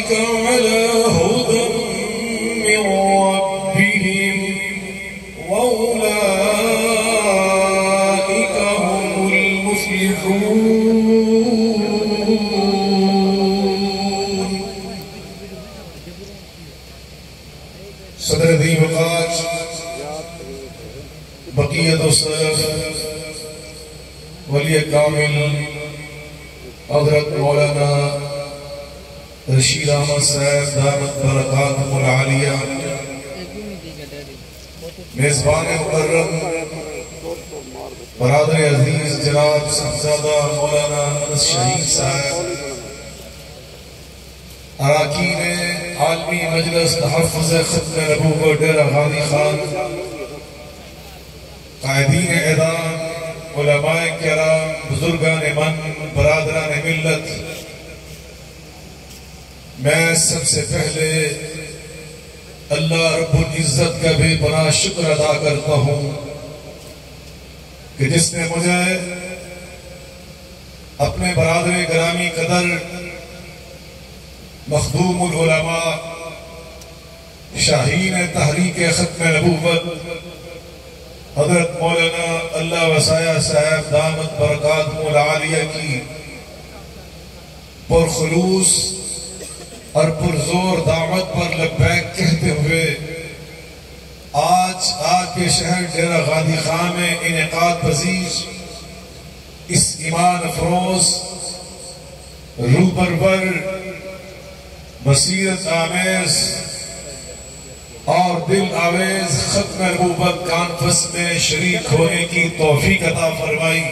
أولئك على هدى من ربهم وأولئك هم المفلحون. صدر ذی وقار بقیت السلف ولی کامل حضرت مولانا رشید احمد صاحب دامت برکاتہم العالیہ، میزبان مکرم برادر عزیز جناب صاحبزادہ مولانا انس شہید صاحب، اراکین عالمی مجلس تحفظ ختم نبوت ڈیرہ غازی خان، قائدین اعدام، علماء کرام، بزرگان من، برادران ملت، میں سب سے پہلے اللہ رب العزت کا بے پناہ شکر ادا کرتا ہوں کہ جس نے مجھے اپنے برادر گرامی قدر مخدوم العلماء، شاہین تحریک ختم نبوت حضرت مولانا اللہ وسایہ صاحب دامت برکاتہم العالیہ کی پرخلوص اور پرزور دعوت پر لبیک کہتے ہوئے آج آپ کے شہر ڈیرہ غازی خان میں انعقاد پذیر اس ایمان افروز روپرور بصیرت آمیز اور دل آویز ختم نبوت کانفرنس میں شریک ہونے کی توفیق عطا فرمائی۔